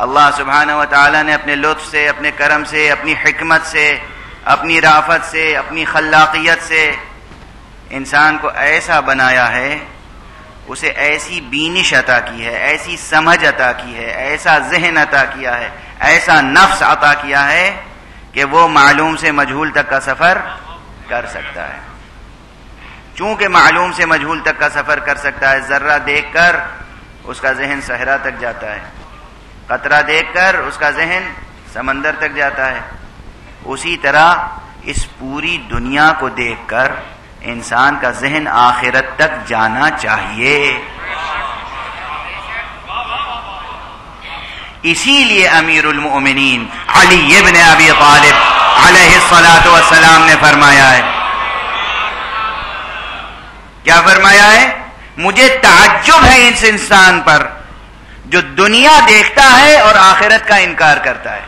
اللہ سبحانہ و تعالیٰ نے اپنے لطف سے، اپنے کرم سے، اپنی حکمت سے، اپنی رافت سے، اپنی خلاقیت سے انسان کو ایسا بنایا ہے، اسے ایسی بینش عطا کی ہے، ایسی سمجھ عطا کی ہے، ایسا ذہن عطا کیا ہے، ایسا نفس عطا کیا ہے کہ وہ معلوم سے مجہول تک کا سفر کر سکتا ہے۔ چونکہ معلوم سے مجہول تک کا سفر کر سکتا ہے، ذرہ دیکھ کر اس کا ذہن صحرا تک جاتا ہے، قطرہ دیکھ کر اس کا ذہن سمندر تک جاتا ہے، اسی طرح اس پوری دنیا کو دیکھ کر انسان کا ذہن آخرت تک جانا چاہیے۔ اسی لیے امیر المؤمنین علی ابن ابی طالب علیہ الصلاۃ والسلام نے فرمایا ہے، کیا فرمایا ہے؟ مجھے تعجب ہے اس انسان پر جو دنیا دیکھتا ہے اور آخرت کا انکار کرتا ہے۔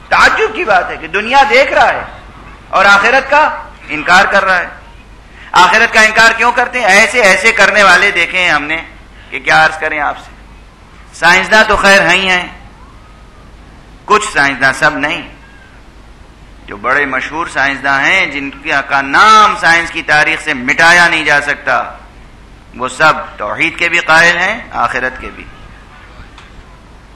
تعجب کی بات ہے کہ دنیا دیکھ رہا ہے اور آخرت کا انکار کر رہا ہے۔ آخرت کا انکار کیوں کرتے ہیں؟ ایسے ایسے کرنے والے دیکھے ہیں ہم نے کہ کیا عرض کریں آپ سے۔ سائنسداں تو خیر ہیں، کچھ سائنسداں، سب نہیں، جو بڑے مشہور سائنسداں ہیں جن کا نام سائنس کی تاریخ سے مٹایا نہیں جا سکتا، وہ سب توحید کے بھی قائل ہیں، آخرت کے بھی،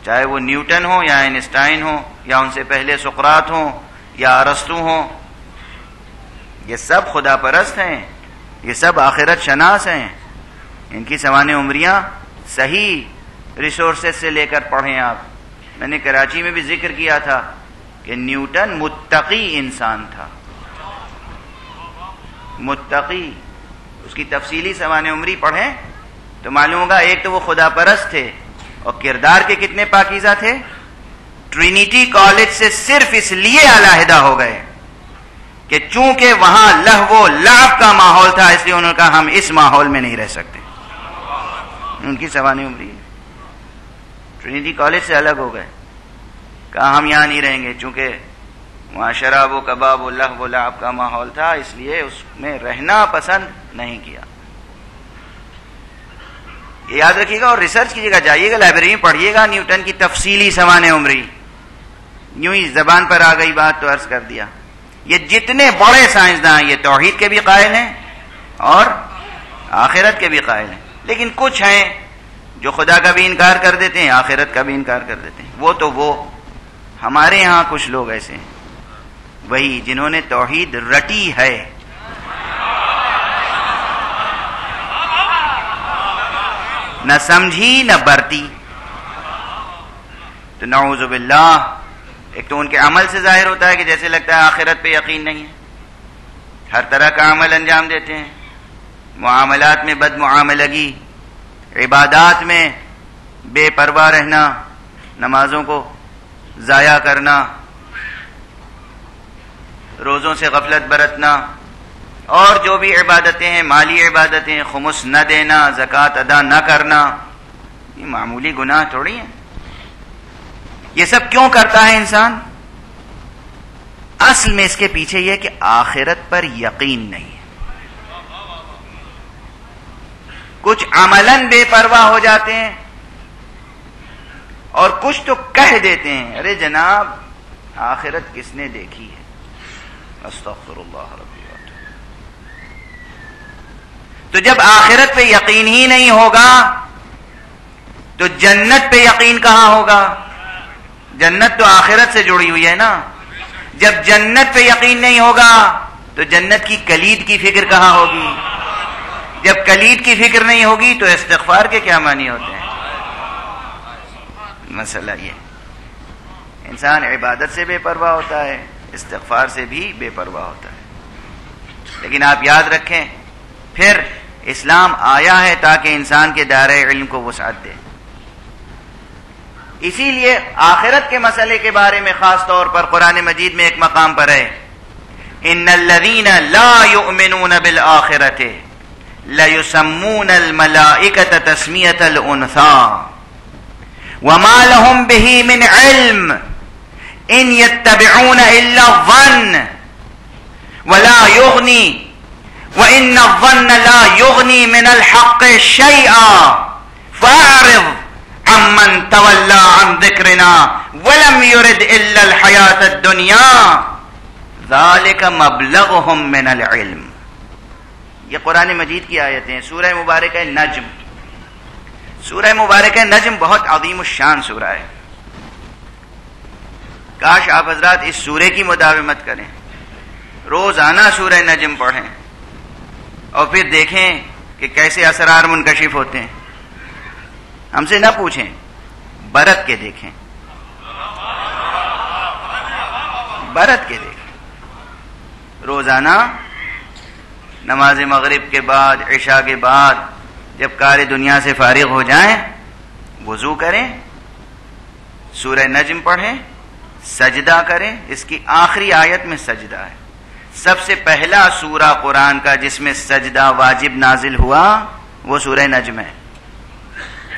چاہے وہ نیوٹن ہو یا آئنسٹائن ہو یا ان سے پہلے سقراط ہوں یا ارسطو ہوں، یہ سب خدا پرست ہیں، یہ سب آخرت شناس ہیں۔ ان کی سوانح عمریاں صحیح ریسورسز سے لے کر پڑھیں آپ۔ میں نے کراچی میں بھی ذکر کیا تھا کہ نیوٹن متقی انسان تھا، متقی، اس کی تفصیلی سوانح عمری پڑھیں تو معلوم ہوگا ایک تو وہ خدا پرست تھے اور کردار کے کتنے پاکیزہ تھے۔ ٹرینیٹی کالج سے صرف اس لیے علیحدہ ہو گئے کہ چونکہ وہاں لہو و لعب کا ماحول تھا، اس لیے انہوں نے کہا ہم اس ماحول میں نہیں رہ سکتے۔ ان کی سوانح عمری ٹرینیٹی کالج سے الگ ہو گئے، کہا ہم یہاں نہیں رہیں گے، چونکہ وہاں شراب و کباب و لہو و لعب کا ماحول تھا، اس لیے اس میں رہنا پسند نہیں کیا۔ یہ یاد رکھیے گا اور ریسرچ کیجیے گا، جائیے گا لائبریری میں پڑھیے گا نیوٹن کی تفصیلی سوانح عمری۔ یوں ہی زبان پر آ گئی بات تو عرض کر دیا۔ یہ جتنے بڑے سائنسداں یہ توحید کے بھی قائل ہیں اور آخرت کے بھی قائل ہیں، لیکن کچھ ہیں جو خدا کا بھی انکار کر دیتے ہیں، آخرت کا بھی انکار کر دیتے ہیں۔ وہ ہمارے یہاں کچھ لوگ ایسے ہیں، وہی جنہوں نے توحید رٹی ہے، نہ سمجھی نہ برتی۔ تو نعوذ باللہ، ایک تو ان کے عمل سے ظاہر ہوتا ہے کہ جیسے لگتا ہے آخرت پہ یقین نہیں ہے، ہر طرح کا عمل انجام دیتے ہیں، معاملات میں بد معاملگی، عبادات میں بے پرواہ رہنا، نمازوں کو ضائع کرنا، روزوں سے غفلت برتنا، اور جو بھی عبادتیں ہیں، مالی عبادتیں، خمس نہ دینا، زکوٰۃ ادا نہ کرنا، یہ معمولی گناہ تھوڑی ہیں۔ یہ سب کیوں کرتا ہے انسان؟ اصل میں اس کے پیچھے یہ کہ آخرت پر یقین نہیں ہے۔ کچھ عملاً بے پرواہ ہو جاتے ہیں اور کچھ تو کہہ دیتے ہیں ارے جناب آخرت کس نے دیکھی ہے، استغفر اللہ ربی۔ تو جب آخرت پہ یقین ہی نہیں ہوگا تو جنت پہ یقین کہاں ہوگا؟ جنت تو آخرت سے جڑی ہوئی ہے نا۔ جب جنت پہ یقین نہیں ہوگا تو جنت کی کلید کی فکر کہاں ہوگی؟ جب کلید کی فکر نہیں ہوگی تو استغفار کے کیا معنی ہوتے ہیں؟ مسئلہ یہ، انسان عبادت سے بے پرواہ ہوتا ہے، استغفار سے بھی بے پرواہ ہوتا ہے۔ لیکن آپ یاد رکھیں، پھر اسلام آیا ہے تاکہ انسان کے دائرۂ علم کو وسعت دے۔ اسی لیے آخرت کے مسئلے کے بارے میں خاص طور پر قرآن مجید میں ایک مقام پر ہے، ان الذین لا یؤمنون بالآخرۃ لیسمون الملائکۃ تسمیۃ الانثی وما لهم به من علم ان يتبعون الا الظن ولا يغني وان الظن لا يغني من الحق شيئا فاعرض عمن من تولی عن ذکرنا ولم یرد الا الحیاۃ الدنیا ذالک مبلغهم من العلم. یہ قرآن مجید کی آیتیں ہیں، سورہ مبارکہ نجم. سورہ مبارکہ نجم بہت عظیم الشان سورہ ہے. کاش آپ حضرات اس سورے کی مداومت کریں، روزانہ سورہ نجم پڑھیں اور پھر دیکھیں کہ کیسے اسرار منکشف ہوتے ہیں. ہم سے نہ پوچھیں، برت کے دیکھیں، برت کے دیکھیں. روزانہ نماز مغرب کے بعد، عشاء کے بعد جب کار دنیا سے فارغ ہو جائیں، وضو کریں، سورہ نجم پڑھیں، سجدہ کریں. اس کی آخری آیت میں سجدہ ہے. سب سے پہلا سورہ قرآن کا جس میں سجدہ واجب نازل ہوا وہ سورہ نجم ہے.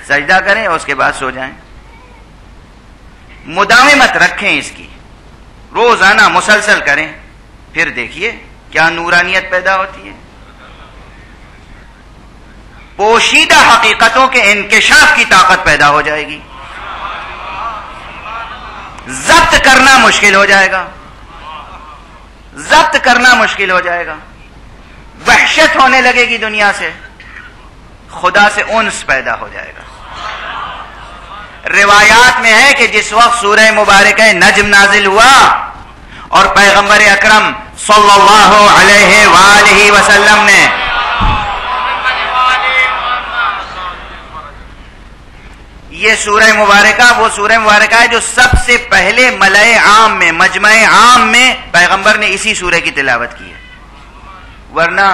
سجدہ کریں اور اس کے بعد سو جائیں. مداومت رکھیں اس کی، روزانہ مسلسل کریں، پھر دیکھیے کیا نورانیت پیدا ہوتی ہے. پوشیدہ حقیقتوں کے انکشاف کی طاقت پیدا ہو جائے گی. ضبط کرنا مشکل ہو جائے گا، ضبط کرنا مشکل ہو جائے گا. وحشت ہونے لگے گی دنیا سے، خدا سے انس پیدا ہو جائے گا. روایات میں ہے کہ جس وقت سورہ مبارکہ نجم نازل ہوا اور پیغمبر اکرم صلی اللہ علیہ وآلہ وسلم نے یہ سورہ مبارکہ، وہ سورہ مبارکہ ہے جو سب سے پہلے ملأ عام میں، مجمع عام میں پیغمبر نے اسی سورہ کی تلاوت کی ہے. ورنہ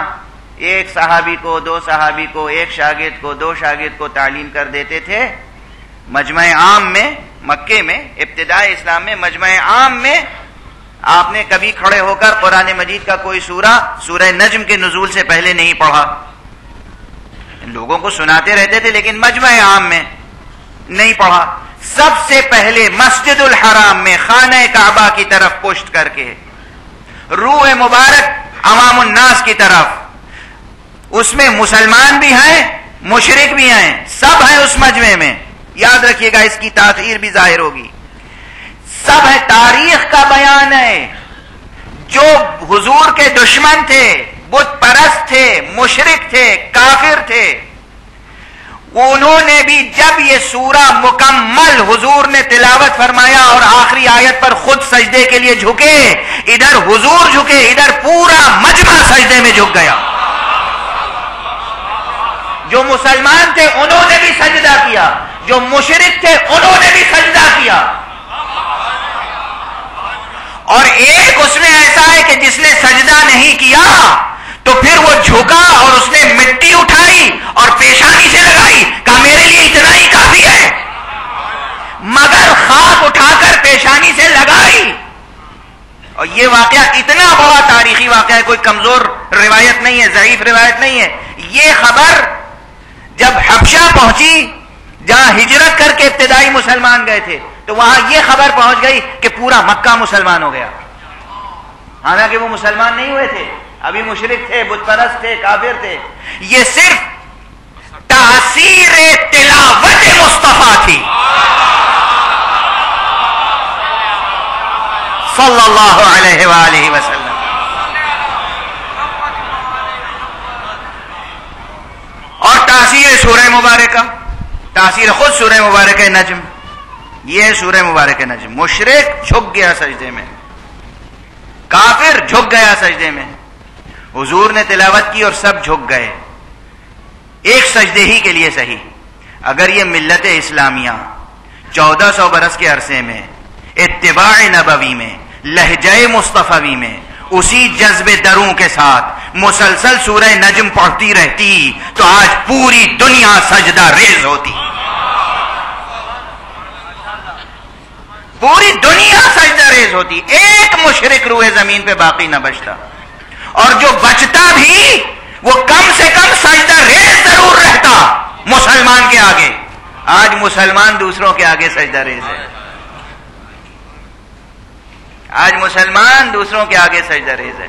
ایک صحابی کو، دو صحابی کو، ایک شاگرد کو، دو شاگرد کو تعلیم کر دیتے تھے. مجمع عام میں، مکے میں، ابتدائی اسلام میں مجمع عام میں آپ نے کبھی کھڑے ہو کر قرآن مجید کا کوئی سورہ نجم کے نزول سے پہلے نہیں پڑھا. لوگوں کو سناتے رہتے تھے لیکن مجمع عام میں نہیں پڑھا. سب سے پہلے مسجد الحرام میں خانہ کعبہ کی طرف پشت کر کے، روح مبارک عوام الناس کی طرف، اس میں مسلمان بھی ہیں، مشرک بھی ہیں، سب ہیں اس مجمع میں. یاد رکھیے گا، اس کی تاثیر بھی ظاہر ہوگی. سب ہے، تاریخ کا بیان ہے. جو حضور کے دشمن تھے، بت پرست تھے، مشرک تھے، کافر تھے، انہوں نے بھی جب یہ سورہ مکمل حضور نے تلاوت فرمایا اور آخری آیت پر خود سجدے کے لیے جھکے، ادھر حضور جھکے، ادھر پورا مجمع سجدے میں جھک گیا. جو مسلمان تھے انہوں نے بھی سجدہ کیا، جو مشرک تھے انہوں نے بھی سجدہ کیا. اور ایک اس میں ایسا ہے کہ جس نے سجدہ نہیں کیا تو پھر وہ جھکا اور اس نے مٹی اٹھائی اور پیشانی سے لگائی، کہا میرے لیے اتنا ہی کافی ہے، مگر خاک اٹھا کر پیشانی سے لگائی. اور یہ واقعہ اتنا بڑا تاریخی واقعہ ہے، کوئی کمزور روایت نہیں ہے، ضعیف روایت نہیں ہے. یہ خبر جب حبشہ پہنچی، جہاں ہجرت کر کے ابتدائی مسلمان گئے تھے، تو وہاں یہ خبر پہنچ گئی کہ پورا مکہ مسلمان ہو گیا. حالانکہ وہ مسلمان نہیں ہوئے تھے، ابھی مشرک تھے، بت پرست تھے، کافر تھے. یہ صرف تاثیر تلاوت مصطفیٰ تھی صلی اللہ علیہ وآلہ وسلم. اور تاثیر سورہ مبارکہ، تاثیر خود سورہ مبارکہ نجم. یہ سورہ مبارکہ نجم، مشرک جھک گیا سجدے میں، کافر جھک گیا سجدے میں. حضور نے تلاوت کی اور سب جھک گئے، ایک سجدے ہی کے لیے صحیح. اگر یہ ملت اسلامیہ 1400 برس کے عرصے میں اتباع نبوی میں، لہجہ مصطفی میں، اسی جذب دروں کے ساتھ مسلسل سورہ نجم پڑھتی رہتی تو آج پوری دنیا سجدہ ریز ہوتی، پوری دنیا سجدہ ریز ہوتی. ایک مشرک روح زمین پہ باقی نہ بچتا، اور جو بچتا بھی وہ کم سے کم سجدہ ریز ضرور رہتا مسلمان کے آگے. آج مسلمان دوسروں کے آگے سجدہ ریز ہے، آج مسلمان دوسروں کے آگے سجدہ ریز ہے.